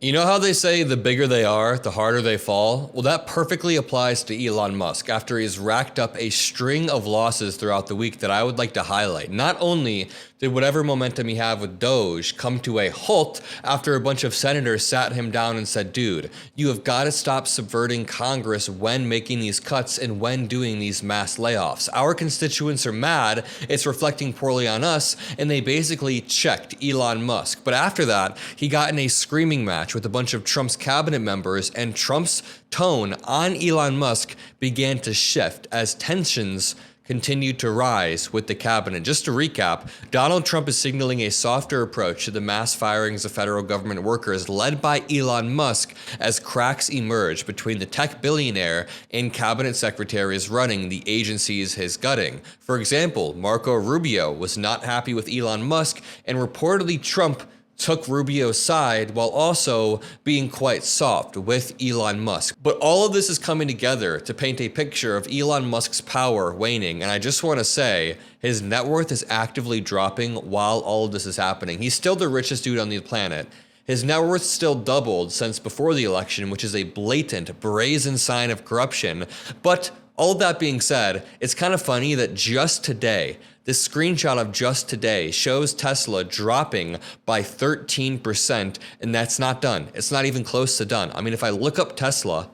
You know how they say the bigger they are, the harder they fall? Well, that perfectly applies to Elon Musk after he's racked up a string of losses throughout the week that I would like to highlight. Not only did whatever momentum he had with DOGE come to a halt after a bunch of senators sat him down and said, dude, you have got to stop subverting Congress when making these cuts and when doing these mass layoffs. Our constituents are mad, it's reflecting poorly on us, and they basically checked Elon Musk. But after that, he got in a screaming match with a bunch of Trump's cabinet members, and Trump's tone on Elon Musk began to shift as tensions continued to rise with the cabinet. Just to recap, Donald Trump is signaling a softer approach to the mass firings of federal government workers led by Elon Musk as cracks emerge between the tech billionaire and cabinet secretaries running the agencies he's gutting. For example, Marco Rubio was not happy with Elon Musk, and reportedly Trump took Rubio's side while also being quite soft with Elon Musk. But all of this is coming together to paint a picture of Elon Musk's power waning, and I just want to say his net worth is actively dropping while all of this is happening. He's still the richest dude on the planet. His net worth still doubled since before the election, which is a blatant, brazen sign of corruption. But all of that being said, it's kind of funny that just today, this screenshot of just today shows Tesla dropping by 13%, and that's not done. It's not even close to done. I mean, if I look up Tesla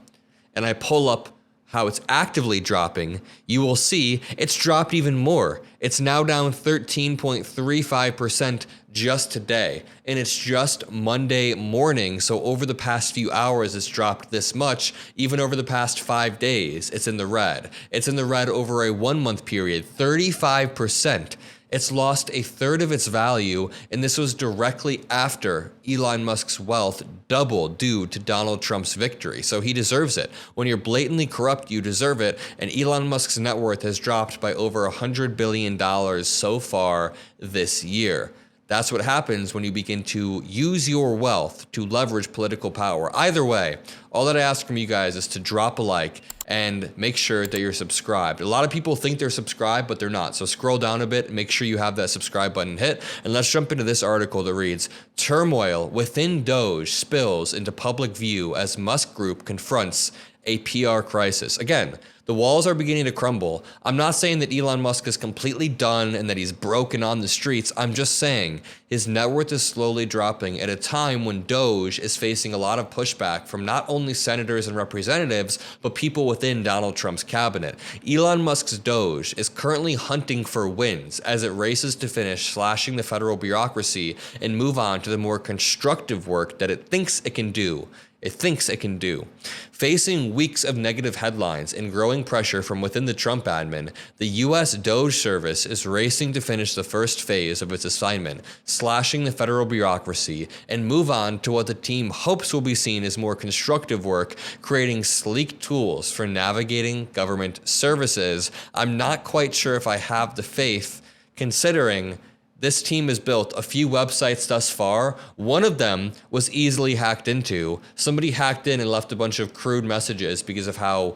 and I pull up how it's actively dropping, you will see it's dropped even more. It's now down 13.35% just today, and it's just Monday morning. So over the past few hours, it's dropped this much. Even over the past 5 days, it's in the red. It's in the red over a 1 month period, 35%. It's lost a third of its value, and this was directly after Elon Musk's wealth doubled due to Donald Trump's victory. So he deserves it. When you're blatantly corrupt, you deserve it, and Elon Musk's net worth has dropped by over $100 billion so far this year. That's what happens when you begin to use your wealth to leverage political power. Either way, all that I ask from you guys is to drop a like and make sure that you're subscribed. A lot of people think they're subscribed, but they're not. So scroll down a bit, make sure you have that subscribe button hit, and let's jump into this article that reads, Turmoil within DOGE spills into public view as Musk Group confronts a PR crisis. Again, the walls are beginning to crumble. I'm not saying that Elon Musk is completely done and that he's broken on the streets. I'm just saying his net worth is slowly dropping at a time when DOGE is facing a lot of pushback from not only senators and representatives, but people within Donald Trump's cabinet. Elon Musk's DOGE is currently hunting for wins as it races to finish slashing the federal bureaucracy and move on to the more constructive work that it thinks it can do. Facing weeks of negative headlines and growing pressure from within the Trump admin, the U.S. DOGE service is racing to finish the first phase of its assignment, slashing the federal bureaucracy, and move on to what the team hopes will be seen as more constructive work, creating sleek tools for navigating government services. I'm not quite sure if I have the faith, considering this team has built a few websites thus far. One of them was easily hacked into. Somebody hacked in and left a bunch of crude messages because of how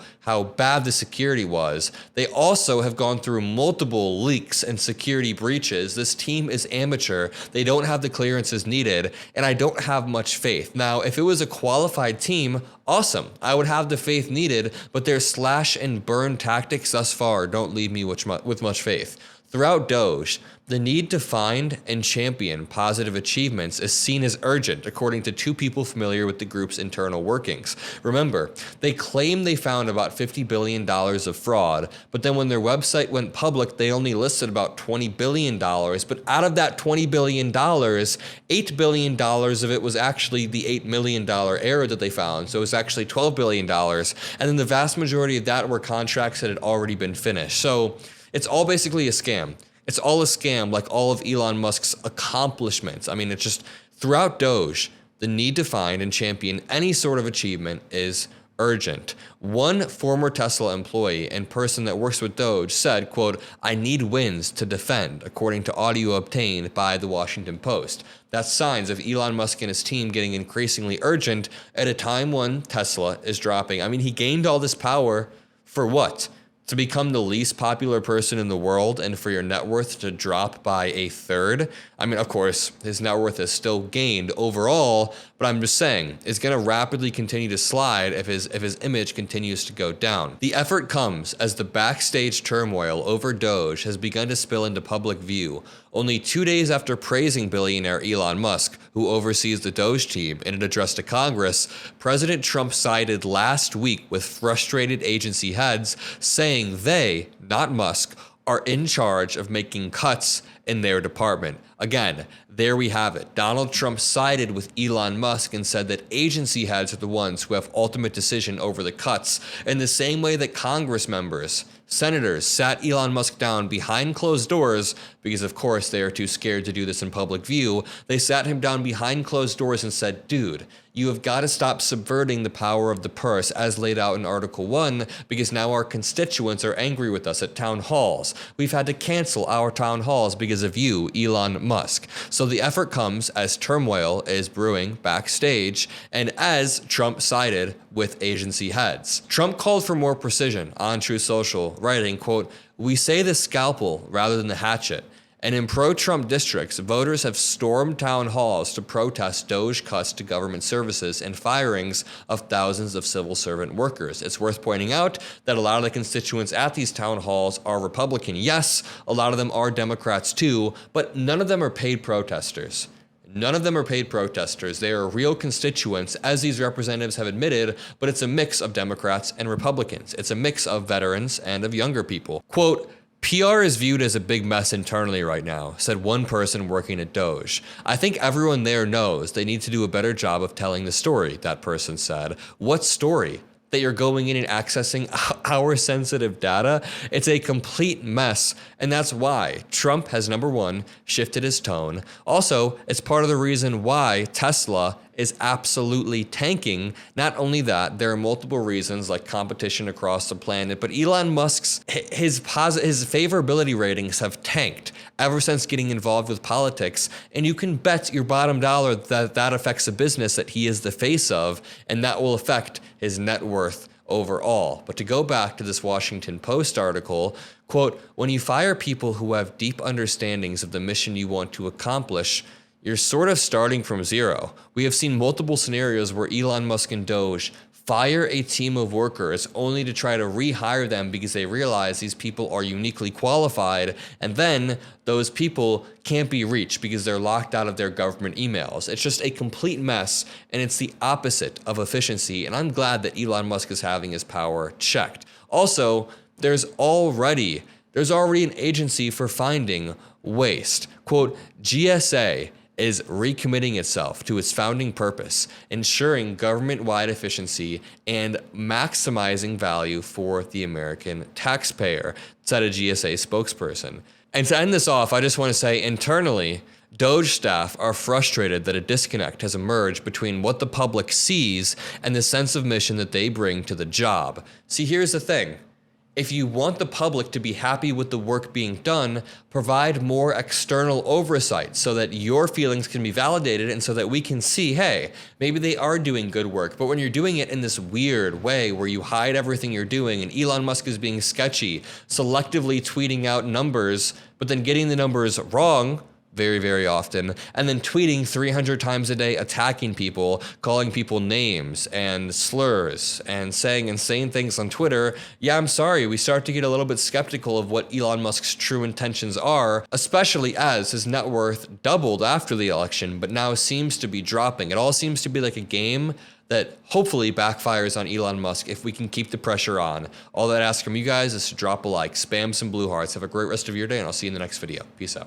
bad the security was. They also have gone through multiple leaks and security breaches. This team is amateur. They don't have the clearances needed, and I don't have much faith. Now, if it was a qualified team, awesome. I would have the faith needed, but their slash and burn tactics thus far don't leave me with much faith. Throughout DOGE, the need to find and champion positive achievements is seen as urgent, according to two people familiar with the group's internal workings. Remember, they claim they found about $50 billion of fraud, but then when their website went public, they only listed about $20 billion. But out of that $20 billion, $8 billion of it was actually the $8 million error that they found. So it was actually $12 billion. And then the vast majority of that were contracts that had already been finished. So it's all basically a scam. It's all a scam, like all of Elon Musk's accomplishments. I mean, it's just throughout DOGE, the need to find and champion any sort of achievement is urgent. One former Tesla employee and person that works with DOGE said, quote, I need wins to defend, according to audio obtained by the Washington Post. That's signs of Elon Musk and his team getting increasingly urgent at a time when Tesla is dropping. I mean, he gained all this power for what? to become the least popular person in the world and for your net worth to drop by a third. I mean, of course, his net worth has still gained overall, but I'm just saying it's going to rapidly continue to slide if his image continues to go down. The effort comes as the backstage turmoil over Doge has begun to spill into public view, only 2 days after praising billionaire Elon Musk, who oversees the Doge team. In an address to Congress, President Trump sided last week with frustrated agency heads, saying they, not Musk, are in charge of making cuts in their department. Again, there we have it. Donald Trump sided with Elon Musk and said that agency heads are the ones who have ultimate decision over the cuts, in the same way that Congress members, senators sat Elon Musk down behind closed doors because, of course, they are too scared to do this in public view. They sat him down behind closed doors and said, dude, you have got to stop subverting the power of the purse as laid out in Article 1, because now our constituents are angry with us at town halls. We've had to cancel our town halls because of you, Elon Musk. So the effort comes as turmoil is brewing backstage and as Trump sided with agency heads. Trump called for more precision on Truth Social, writing, quote, "We say the scalpel rather than the hatchet. And in pro-Trump districts, voters have stormed town halls to protest Doge cuts to government services and firings of thousands of civil servant workers. It's worth pointing out that a lot of the constituents at these town halls are Republican. Yes, a lot of them are Democrats too, but none of them are paid protesters. None of them are paid protesters. They are real constituents, as these representatives have admitted, but it's a mix of Democrats and Republicans. It's a mix of veterans and of younger people." Quote, "PR is viewed as a big mess internally right now," said one person working at Doge. "I think everyone there knows they need to do a better job of telling the story," that person said. What story? That you're going in and accessing our sensitive data? It's a complete mess, and that's why Trump has, number one, shifted his tone. Also, it's part of the reason why Tesla is absolutely tanking. Not only that, there are multiple reasons like competition across the planet, but Elon Musk's his favorability ratings have tanked ever since getting involved with politics, and you can bet your bottom dollar that that affects a business that he is the face of, and that will affect his net worth overall. But to go back to this Washington Post article, quote, "When you fire people who have deep understandings of the mission you want to accomplish, you're sort of starting from zero. We have seen multiple scenarios where Elon Musk and Doge fire a team of workers only to try to rehire them because they realize these people are uniquely qualified, and then those people can't be reached because they're locked out of their government emails. It's just a complete mess, and it's the opposite of efficiency, and I'm glad that Elon Musk is having his power checked. Also, there's already an agency for finding waste. Quote, GSA is recommitting itself to its founding purpose, ensuring government-wide efficiency and maximizing value for the American taxpayer, said a GSA spokesperson. And to end this off, I just want to say internally, Doge staff are frustrated that a disconnect has emerged between what the public sees and the sense of mission that they bring to the job. See, here's the thing. If you want the public to be happy with the work being done, provide more external oversight so that your feelings can be validated and so that we can see, hey, maybe they are doing good work. But when you're doing it in this weird way where you hide everything you're doing and Elon Musk is being sketchy, selectively tweeting out numbers, but then getting the numbers wrong very, very often, and then tweeting 300 times a day, attacking people, calling people names and slurs, and saying insane things on Twitter, yeah, I'm sorry, we start to get a little bit skeptical of what Elon Musk's true intentions are, especially as his net worth doubled after the election, but now seems to be dropping. It all seems to be like a game that hopefully backfires on Elon Musk if we can keep the pressure on. All that I ask from you guys is to drop a like, spam some blue hearts. Have a great rest of your day, and I'll see you in the next video. Peace out.